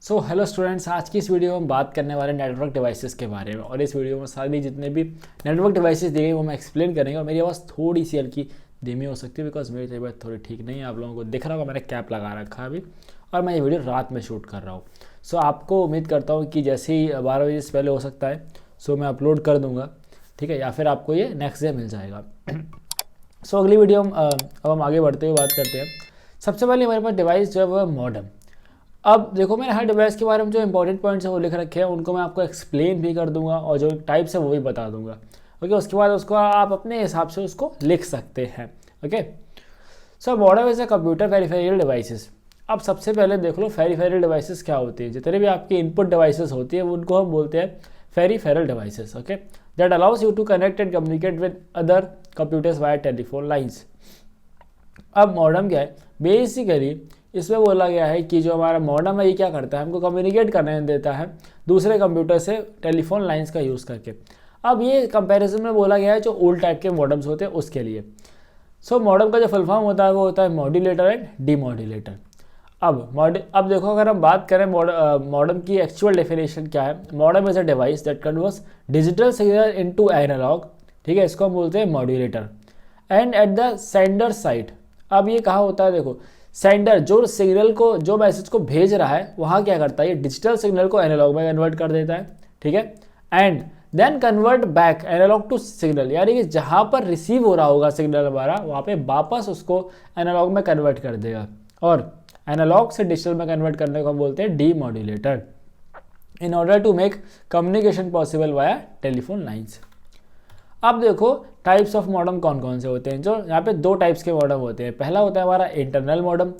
Hello students, आज की इस वीडियो में हम बात करने वाले नेटवर्क डिवाइसेस के बारे में। और इस वीडियो में सारी जितने भी नेटवर्क डिवाइसेस दी गई वो मैं एक्सप्लेन करेंगे। और मेरी आवाज़ थोड़ी सी हल्की धीमी हो सकती है बिकॉज मेरी तबीयत थोड़ी ठीक नहीं है। आप लोगों को दिख रहा होगा मैंने कैप लगा रखा है अभी, और मैं ये वीडियो रात में शूट कर रहा हूँ। आपको उम्मीद करता हूँ कि जैसे ही 12 बजे से पहले हो सकता है मैं अपलोड कर दूँगा, ठीक है, या फिर आपको ये नेक्स्ट डे मिल जाएगा। अगली वीडियो अब हम आगे बढ़ते हुए बात करते हैं। सबसे पहले हमारे पास डिवाइस जो है वो है मॉडेम। अब देखो, मैंने हर डिवाइस के बारे में जो इंपॉर्टेंट पॉइंट्स हैं वो लिख रखे हैं, उनको मैं आपको एक्सप्लेन भी कर दूंगा और जो टाइप्स है वो भी बता दूंगा। ओके, उसके बाद उसको आप अपने हिसाब से उसको लिख सकते हैं। Okay, modem is a computer peripheral devices. अब सबसे पहले देख लो पेरिफेरल डिवाइसेस क्या होती है। जितने भी आपकी इनपुट डिवाइसेस होती है उनको हम बोलते हैं peripheral devices. Okay, that allows you to connect and communicate with other computers via telephone lines. अब मॉडेम क्या है, बेसिकली इसमें बोला गया है कि जो हमारा मॉडेम है ये क्या करता है, हमको कम्युनिकेट करने देता है दूसरे कंप्यूटर से टेलीफोन लाइंस का यूज़ करके। अब ये कंपैरिजन में बोला गया है जो ओल्ड टाइप के मॉडेम्स होते हैं उसके लिए। मॉडेम का जो फुल फॉर्म होता है वो होता है मॉड्यूलेटर एंड डीमॉड्यूलेटर। अब देखो, अगर हम बात करें मॉडेम की एक्चुअल डेफिनेशन क्या है। Modem is a device that converts digital signal into analog, ठीक है, इसको हम बोलते हैं modulator. And at the sender side, अब ये कहाँ होता है, देखो सेंडर जो सिग्नल को, जो मैसेज को भेज रहा है वहाँ क्या करता है, ये डिजिटल सिग्नल को एनालॉग में कन्वर्ट कर देता है, ठीक है। And then convert back analog to signal, यानी कि जहाँ पर रिसीव हो रहा होगा सिग्नल हमारा वहाँ पे वापस उसको एनालॉग में कन्वर्ट कर देगा। और एनालॉग से डिजिटल में कन्वर्ट करने को हम बोलते हैं demodulator, in order to make communication possible via telephone lines. अब देखो टाइप्स ऑफ मॉडेम कौन कौन से होते हैं। जो यहाँ पे दो टाइप्स के मॉडेम होते हैं। पहला होता है हमारा इंटरनल मॉडेम।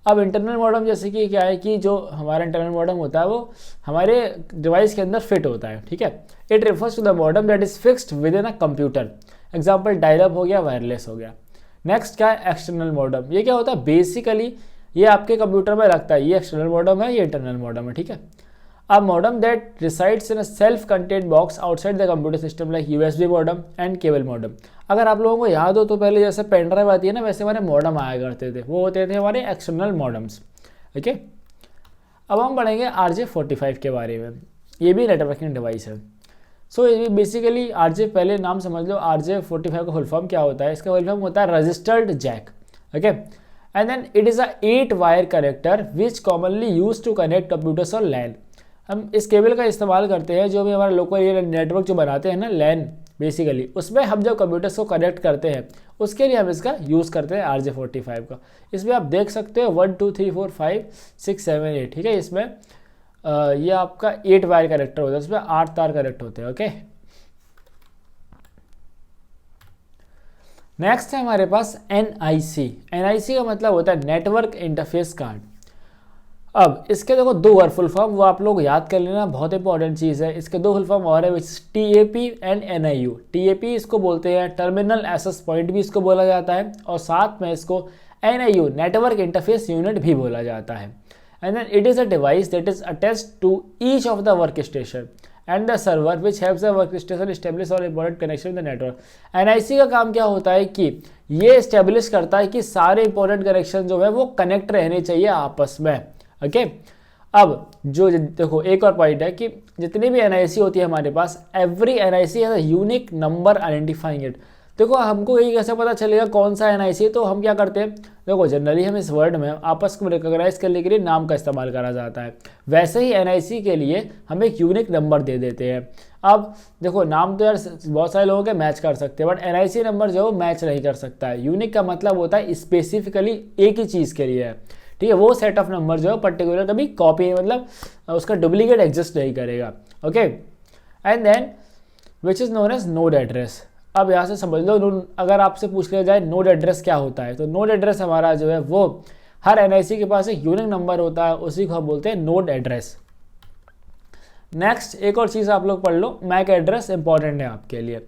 अब इंटरनल मॉडेम जैसे कि क्या है कि जो हमारा इंटरनल मॉडेम होता है वो हमारे डिवाइस के अंदर फिट होता है, ठीक है। It refers to the modem that is fixed within a computer. Example dial-up हो गया, वायरलेस हो गया। नेक्स्ट क्या है, एक्सटर्नल मॉडेम। ये क्या होता है, बेसिकली ये आपके कंप्यूटर में लगता है, ये एक्सटर्नल मॉडेम है, ये इंटरनल मॉडेम है, ठीक है। A modem that resides in a self-contained box outside the computer system like USB modem and cable modem। अगर आप लोगों को याद हो तो पहले जैसे पेन ड्राइव आती है ना, वैसे हमारे मॉडेम आया करते थे, वो होते थे हमारे एक्सटर्नल मॉडेम्स। ओके, अब हम पढ़ेंगे RJ45 के बारे में। ये भी नेटवर्किंग डिवाइस है। ये बेसिकली RJ, पहले नाम समझ लो, RJ45 का फुल फॉर्म क्या होता है। इसका फुल फॉर्म होता है registered jack. Okay, and then it is a 8 wire connector which commonly use to connect computers or LAN. हम इस केबल का इस्तेमाल करते हैं जो भी हमारा लोकल एरिया नेटवर्क जो बनाते हैं ना, लैन, बेसिकली उसमें हम जब कंप्यूटर्स को कनेक्ट करते हैं उसके लिए हम इसका यूज़ करते हैं RJ45 का। इसमें आप देख सकते हो 1 2 3 4 5 6 7 8, ठीक है। इसमें ये आपका 8 वायर कनेक्टर होता है, इसमें 8 तार कनेक्ट होते हैं। ओके, नेक्स्ट है हमारे पास NIC। NIC का मतलब होता है नेटवर्क इंटरफेस कार्ड। अब इसके देखो दो और फुल फॉर्म, वो आप लोग याद कर लेना, बहुत इंपॉर्टेंट चीज़ है। इसके दो फुल फॉर्म और है, विच TAP एंड NIU। TAP इसको बोलते हैं टर्मिनल एक्सेस पॉइंट भी इसको बोला जाता है, और साथ में इसको NIU नेटवर्क इंटरफेस यूनिट भी बोला जाता है। And then it is a device that is attached to each of the work station and the server which helps the work station establish or important connection with the network. NIC का काम क्या होता है कि ये establish करता है कि सारे इंपॉर्टेंट कनेक्शन जो है वो कनेक्ट रहने चाहिए आपस में। ओके, अब जो देखो एक और पॉइंट है कि जितनी भी NIC होती है हमारे पास, every NIC has a unique number identifying it. देखो हमको ये कैसे पता चलेगा कौन सा NIC, तो हम क्या करते हैं, देखो जनरली हम इस वर्ड में आपस को रिकॉग्नाइज करने के लिए नाम का इस्तेमाल करा जाता है। वैसे ही NIC के लिए हम एक यूनिक नंबर दे देते हैं। अब देखो नाम तो यार बहुत सारे लोगों के मैच कर सकते हैं, बट NIC नंबर जो है मैच नहीं कर सकता है। यूनिक का मतलब होता है स्पेसिफिकली एक ही चीज़ के लिए है, ठीक है। वो सेट ऑफ नंबर जो है पर्टिकुलर कभी कॉपी, मतलब उसका डुप्लीकेट एग्जिस्ट नहीं करेगा। Okay, and then which is known as node address. अब यहाँ से समझ लो, अगर आपसे पूछ लिया जाए नोड एड्रेस क्या होता है, तो नोड एड्रेस हमारा जो है वो हर NIC के पास एक यूनिक नंबर होता है, उसी को हम बोलते हैं नोड एड्रेस। नेक्स्ट एक और चीज़ आप लोग पढ़ लो, मैक एड्रेस इंपॉर्टेंट है आपके लिए।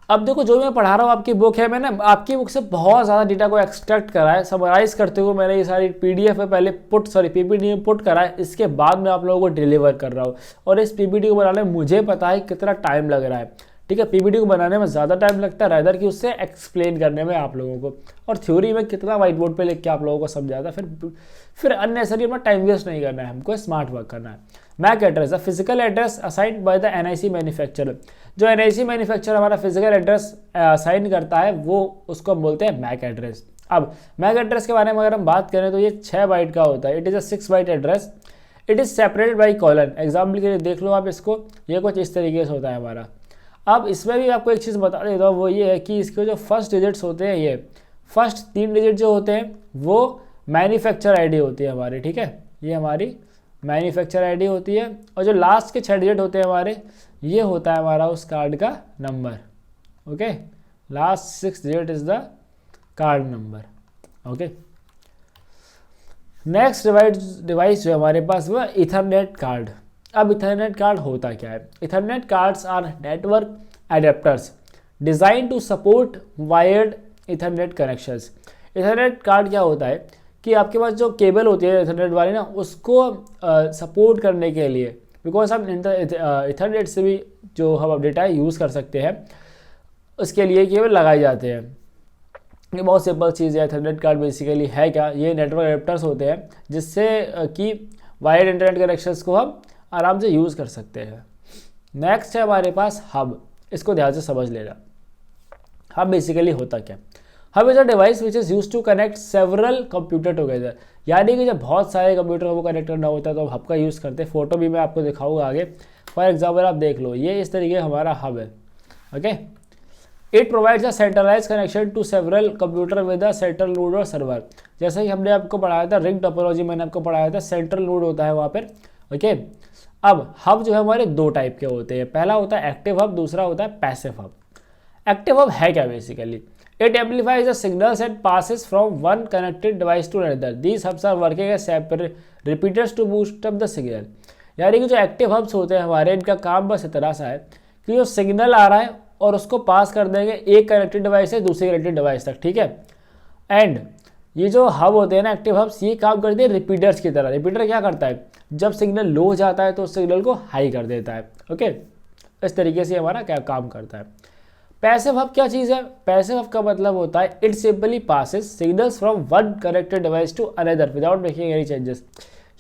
अब देखो जो मैं पढ़ा रहा हूँ आपकी बुक है, मैंने आपकी बुक से बहुत ज़्यादा डेटा को एक्सट्रैक्ट करा है, समराइज करते हुए मैंने ये सारी PDF में पहले PPT में पुट करा है, इसके बाद मैं आप लोगों को डिलीवर कर रहा हूँ। और इस PPT को बनाने में मुझे पता है कितना टाइम लग रहा है, ठीक है। पीपीटी को बनाने में ज़्यादा टाइम लगता है रैदर कि उससे एक्सप्लेन करने में आप लोगों को, और थ्योरी में कितना व्हाइट बोर्ड पे लिख के आप लोगों को समझाता है, फिर अननेसरी अपना टाइम वेस्ट नहीं करना है, हमको स्मार्ट वर्क करना है। MAC address, the physical address assigned by the NIC manufacturer, जो एनआईसी मैन्युफैक्चरर हमारा फिजिकल एड्रेस असाइन करता है वो उसको हम बोलते हैं मैक एड्रेस। अब मैक एड्रेस के बारे में अगर हम बात करें तो ये 6 बाइट का होता है। It is a 6 byte address, it is separated by colon. Example के लिए देख लो आप इसको, ये कुछ इस तरीके से होता है हमारा। अब इसमें भी आपको एक चीज़ बता देता हूँ, वो ये है कि इसके जो फर्स्ट डिजिट्स होते हैं, ये फर्स्ट 3 डिजिट जो होते हैं वो मैन्युफैक्चर आईडी होती है हमारी, ठीक है, ये हमारी मैन्युफैक्चर आईडी होती है, और जो लास्ट के 6 डिजिट होते हैं हमारे, ये होता है हमारा उस कार्ड का number. Okay, last 6 digit is the card number. Okay, next device जो हमारे पास वो इथरनेट कार्ड। अब इथरनेट कार्ड होता क्या है? Ethernet cards are network adapters design to support wired Ethernet connections. Ethernet card क्या होता है कि आपके पास जो केबल होती है इथरनेट वाली ना, उसको सपोर्ट करने के लिए, बिकॉज हम इथरनेट से भी जो हम डेटा यूज़ कर सकते हैं, उसके लिए केबल लगाए जाते हैं। ये बहुत सिंपल चीज़ है। इथरनेट कार्ड बेसिकली है क्या? ये नेटवर्क एडेप्टर्स होते हैं जिससे कि वायर्ड इंटरनेट कनेक्शंस को हम आराम से यूज़ कर सकते हैं। नेक्स्ट है हमारे पास हब, इसको ध्यान से समझ लेना। हब बेसिकली होता क्या? Hub is a device which is use to connect several computer together, यानी कि जब बहुत सारे कंप्यूटर को कनेक्ट करना होता है तो हम हब का यूज़ करते हैं। फोटो भी मैं आपको दिखाऊंगा आगे। फॉर एग्जाम्पल आप देख लो, ये इस तरीके हमारा हब है। Okay, it provides a centralize connection to several computer with a central node or server. जैसे कि हमने आपको पढ़ाया था रिंग टोपोलॉजी, मैंने आपको पढ़ाया था, सेंट्रल नोड होता है वहाँ पर। ओके, अब हब जो है हमारे 2 टाइप के होते हैं। पहला होता है एक्टिव हब, दूसरा होता है पैसिव हब। एक्टिव हब है क्या basically? It amplifies the signals and passes from one connected device to another. These hubs are working as separate repeaters to boost up the signal. यानी कि जो active hubs होते हैं हमारे, इनका काम बस इतना सा है कि जो सिग्नल आ रहा है और उसको पास कर देंगे एक कनेक्टेड डिवाइस से दूसरे कनेक्टेड डिवाइस तक, ठीक है। एंड ये जो हब होते हैं ना एक्टिव हब्स, ये काम करते हैं रिपीटर्स की तरह। रिपीटर क्या करता है? जब सिग्नल लो हो जाता है तो उस सिग्नल को हाई कर देता है। ओके, इस तरीके से हमारा क्या काम करता है। पैसिव हब क्या चीज़ है? पैसिव हब का मतलब होता है it simply passes signals from one connected device to another without making any changes.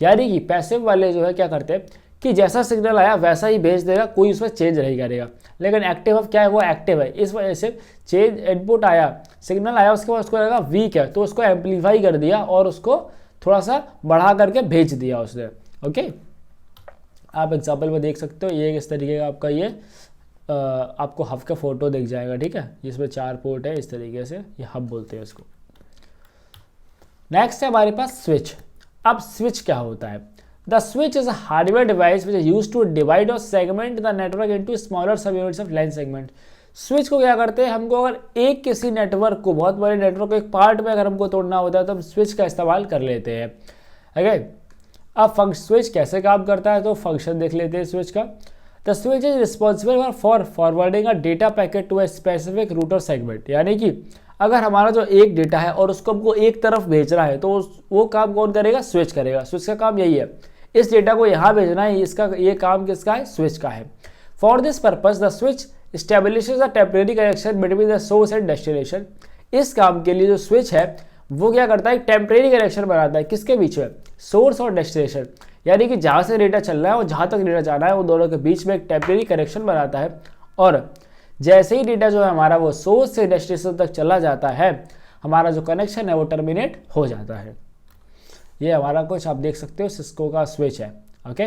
यानी कि पैसिव वाले जो है क्या करते हैं कि जैसा सिग्नल आया वैसा ही भेज देगा, कोई उसमें चेंज नहीं करेगा। लेकिन एक्टिव हब क्या है? वो एक्टिव है, इस वजह से चेंज इनपुट आया, सिग्नल आया, उसके बाद उसको लगा वीक है तो उसको एम्पलीफाई कर दिया और उसको थोड़ा सा बढ़ा करके भेज दिया उसने। ओके, आप एग्जाम्पल में देख सकते हो, ये इस तरीके का आपका ये आपको हब का फोटो दिख जाएगा, ठीक है। इसमें 4 पोर्ट है, इस तरीके से ये हब बोलते हैं इसको। नेक्स्ट है हमारे पास स्विच। अब स्विच क्या होता है? The switch is a hardware device which is used to divide or segment the network into smaller sub units of line segment. Switch को क्या करते हैं, हमको अगर एक किसी नेटवर्क को, बहुत बड़े नेटवर्क को एक पार्ट में अगर हमको तोड़ना होता है तो हम स्विच का इस्तेमाल कर लेते हैं। ओके, अब स्विच कैसे काम करता है तो फंक्शन देख लेते हैं स्विच का। The switch is responsible for forwarding a data packet to a specific router segment। यानी कि अगर हमारा जो एक डेटा है और उसको हमको एक तरफ भेजना है तो वो काम कौन करेगा? स्विच करेगा। स्विच का काम यही है, इस डेटा को यहाँ भेजना है, इसका ये काम किसका है? स्विच का है। For this purpose the switch establishes a temporary connection between the source and destination. इस काम के लिए जो स्विच है वो क्या करता है? एक टेम्परेरी कनेक्शन बनाता है, किसके बीच में? सोर्स और डेस्टिनेशन। यानी कि जहाँ से डेटा चल रहा है और जहाँ तक डेटा जाना है वो दोनों के बीच में एक टेम्परेरी कनेक्शन बनाता है। और जैसे ही डेटा जो है हमारा वो सोर्स से डेस्टिनेशन तक चला जाता है, हमारा जो कनेक्शन है वो टर्मिनेट हो जाता है। ये हमारा कुछ आप देख सकते हो सिस्को का स्विच है। ओके,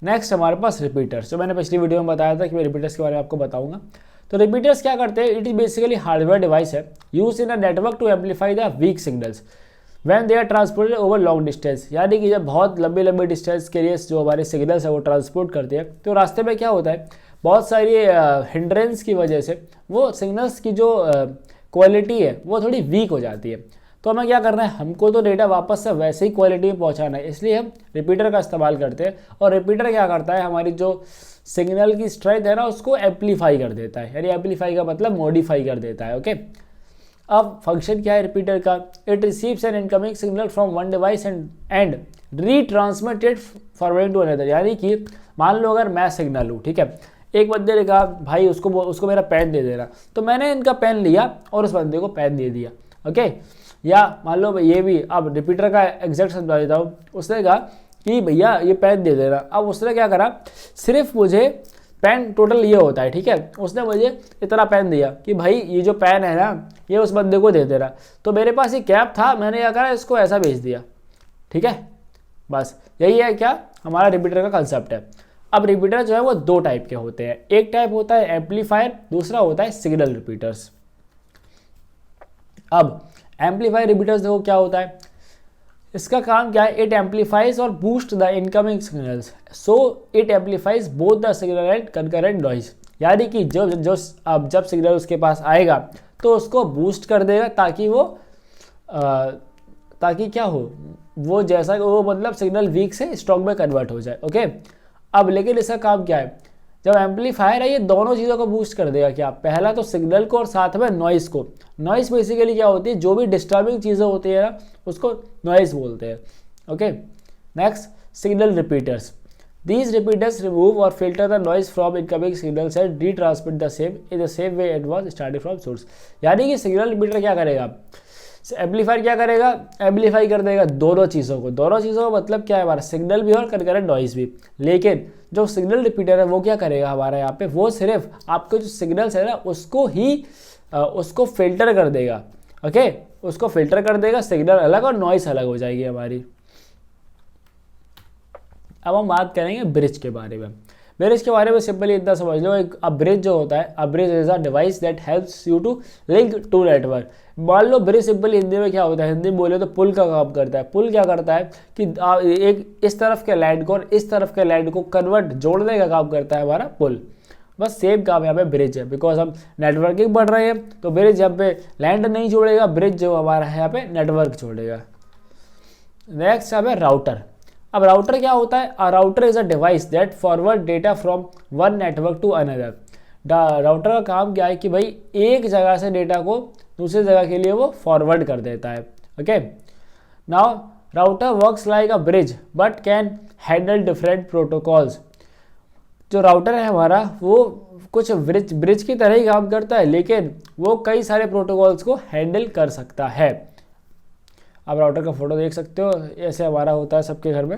नेक्स्ट हमारे पास रिपीटर्स, जो मैंने पिछली वीडियो में बताया था कि मैं रिपीटर्स के बारे में आपको बताऊंगा। तो रिपीटर्स क्या करते हैं? It is basically hardware device है use in a network to amplify the weak signals when they are transported over long distance. यानी कि जब बहुत लंबी लंबी डिस्टेंस के लिए जो हमारे सिग्नल्स है वो ट्रांसपोर्ट करते हैं तो रास्ते में क्या होता है, बहुत सारी हिंड्रेंस की वजह से वो सिग्नल्स की जो क्वालिटी है वो थोड़ी वीक हो जाती है। तो हमें क्या करना है, हमको तो डेटा वापस से वैसे ही क्वालिटी में पहुंचाना है, इसलिए हम रिपीटर का इस्तेमाल करते हैं। और रिपीटर क्या करता है, हमारी जो सिग्नल की स्ट्रेंथ है ना उसको एम्पलीफाई कर देता है, यानी एम्पलीफाई का मतलब मॉडिफाई कर देता है। ओके, अब फंक्शन क्या है रिपीटर का? It receives an incoming signal from one device and retransmitted forwarding to another. यानी कि मान लो अगर मैं सिग्नल हूँ, ठीक है, एक बंदे ने कहा भाई उसको मेरा पेन दे देना, तो मैंने इनका पेन लिया और उस बंदे को पेन दे दिया। ओके, या मान लो ये भी, अब रिपीटर का एग्जैक्ट समझा देता हूँ। उसने कहा कि भैया ये पेन दे देना। अब उसने क्या करा, सिर्फ मुझे पेन टोटल ये होता है, ठीक है, उसने मुझे इतना पेन दिया कि भाई ये जो पेन है ना ये उस बंदे को दे देना। तो मेरे पास ये कैप था, मैंने क्या करा, इसको ऐसा भेज दिया। ठीक है, बस यही है क्या हमारा रिपीटर का कंसेप्ट है। अब रिपीटर जो है वो दो टाइप के होते हैं, एक टाइप होता है एम्पलीफायर, दूसरा होता है सिग्नल रिपीटर्स। अब एम्पलीफायर रिपीटर्स देखो क्या होता है, इसका काम क्या है, इट एम्पलीफाइज और boost the incoming signals, so it amplifies both the signal and concurrent noise. यानी कि जब सिग्नल उसके पास आएगा तो उसको बूस्ट कर देगा ताकि क्या हो, वो जैसा वो मतलब सिग्नल वीक से स्ट्रॉन्ग में कन्वर्ट हो जाए। ओके, अब लेकिन इसका काम क्या है, जब एम्पलीफायर है ये दोनों चीज़ों को बूस्ट कर देगा। क्या, पहला तो सिग्नल को और साथ में नॉइस को। नॉइस बेसिकली क्या होती है, जो भी डिस्टर्बिंग चीज़ें होती है ना उसको नॉइस बोलते हैं। Okay, next signal repeaters, these repeaters remove or filter the noise from incoming signals and retransmit the same in the same way it was starting from source. यानी कि सिग्नल रिपीटर क्या करेगा, एम्पलीफायर क्या करेगा, amplify कर देगा दोनों चीज़ों को मतलब क्या है, हमारा सिग्नल भी और कंकरेंट नॉइस भी। लेकिन जो सिग्नल रिपीटर है वो क्या करेगा हमारा यहाँ पे, वो सिर्फ आपके जो सिग्नल्स है ना उसको फिल्टर कर देगा। ओके, उसको फिल्टर कर देगा, सिग्नल अलग और नॉइस अलग हो जाएगी हमारी। अब हम बात करेंगे ब्रिज के बारे में। ब्रिज के बारे में सिंपली इतना समझ लो, एक ब्रिज जो होता है, bridge is a device that helps you to link two network. मान लो ब्रिज सिंपली हिंदी में क्या होता है, हिंदी में बोले तो पुल का काम करता है। पुल क्या करता है कि एक इस तरफ के लैंड को और इस तरफ के लैंड को जोड़ने का काम करता है हमारा पुल। बस सेम काम यहाँ पे ब्रिज है, बिकॉज हम नेटवर्किंग बढ़ रहे हैं तो ब्रिज यहाँ पे लैंड नहीं जोड़ेगा, ब्रिज जो हमारा है यहाँ पे नेटवर्क जोड़ेगा। नेक्स्ट यहाँ पे राउटर। अब राउटर क्या होता है, a router is a device that forward data from one network to another. Router का काम क्या है कि भाई एक जगह से डेटा को दूसरी जगह के लिए वो फॉरवर्ड कर देता है। Okay, now router works like a bridge but can handle different protocols. जो राउटर है हमारा वो कुछ ब्रिज की तरह ही काम करता है, लेकिन वो कई सारे प्रोटोकॉल्स को हैंडल कर सकता है। आप राउटर का फोटो देख सकते हो, ऐसे हमारा होता है सबके घर में।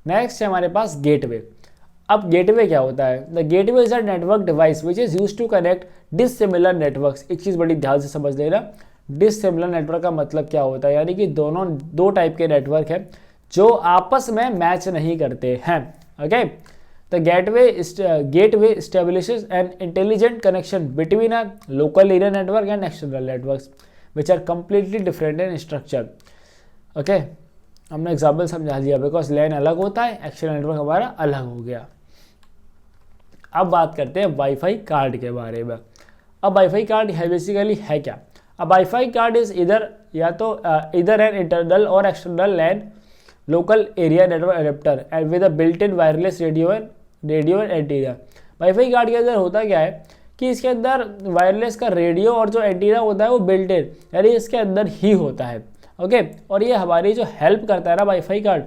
नेक्स्ट है हमारे पास गेटवे। अब गेटवे क्या होता है, the gateway is a network device which is used to connect dissimilar networks. एक चीज़ बड़ी ध्यान से समझ लेना, डिसिमिलर नेटवर्क का मतलब क्या होता है, यानी कि दो टाइप के नेटवर्क हैं जो आपस में मैच नहीं करते हैं। Okay, the gateway establishes an intelligent connection between a local area network and external networks which are completely different in structure. Okay, हमने एग्जाम्पल समझा लिया, बिकॉज लैन अलग होता है, एक्सटर्नल नेटवर्क हमारा अलग हो गया। अब बात करते हैं वाईफाई कार्ड के बारे में। अब वाईफाई कार्ड है बेसिकली है क्या, अब Wi-Fi card is either an internal or external LAN local area network adapter and with a built in wireless radio and antenna. Wi-Fi card के अंदर होता क्या है कि इसके अंदर वायरलेस का रेडियो और जो एंटीना होता है वो बिल्ट इन यानी इसके अंदर ही होता है। ओके, और ये हमारी जो हेल्प करता है ना वाईफाई कार्ड,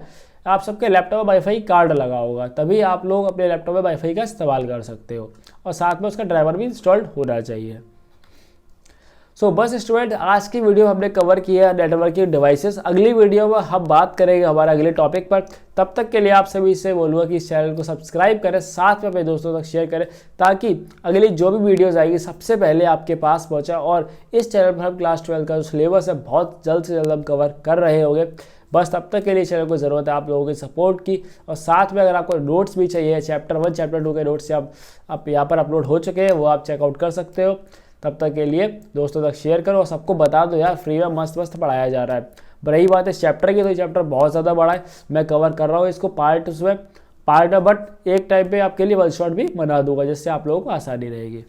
आप सबके लैपटॉप में वाईफाई कार्ड लगा होगा, तभी आप लोग अपने लैपटॉप में वाईफाई का इस्तेमाल कर सकते हो, और साथ में उसका ड्राइवर भी इंस्टॉल्ड होना चाहिए। सो बस स्टूडेंट, आज की वीडियो हमने कवर किया नेटवर्किंग डिवाइसेस। अगली वीडियो में हम बात करेंगे हमारे अगले टॉपिक पर। तब तक के लिए आप सभी से बोलूँगा कि इस चैनल को सब्सक्राइब करें, साथ में अपने दोस्तों तक शेयर करें, ताकि अगली जो भी वीडियोज़ आएगी सबसे पहले आपके पास पहुँचा। और इस चैनल पर हम क्लास 12 का जो सिलेबस है बहुत जल्द से जल्द हम कवर कर रहे होंगे। बस तब तक के लिए चैनल को ज़रूरत है आप लोगों की सपोर्ट की, और साथ में अगर आपको नोट्स भी चाहिए, चैप्टर 1 चैप्टर 2 के नोट्स आप यहाँ पर अपलोड हो चुके हैं, वो आप चेकआउट कर सकते हो। तब तक के लिए दोस्तों तक शेयर करो और सबको बता दो यार, फ्री में मस्त पढ़ाया जा रहा है। रही बात है इस चैप्टर की, तो ये चैप्टर बहुत ज़्यादा बड़ा है, मैं कवर कर रहा हूँ इसको पार्ट में, बट एक टाइम पे आपके लिए वन शॉट भी बना दूंगा, जिससे आप लोगों को आसानी रहेगी।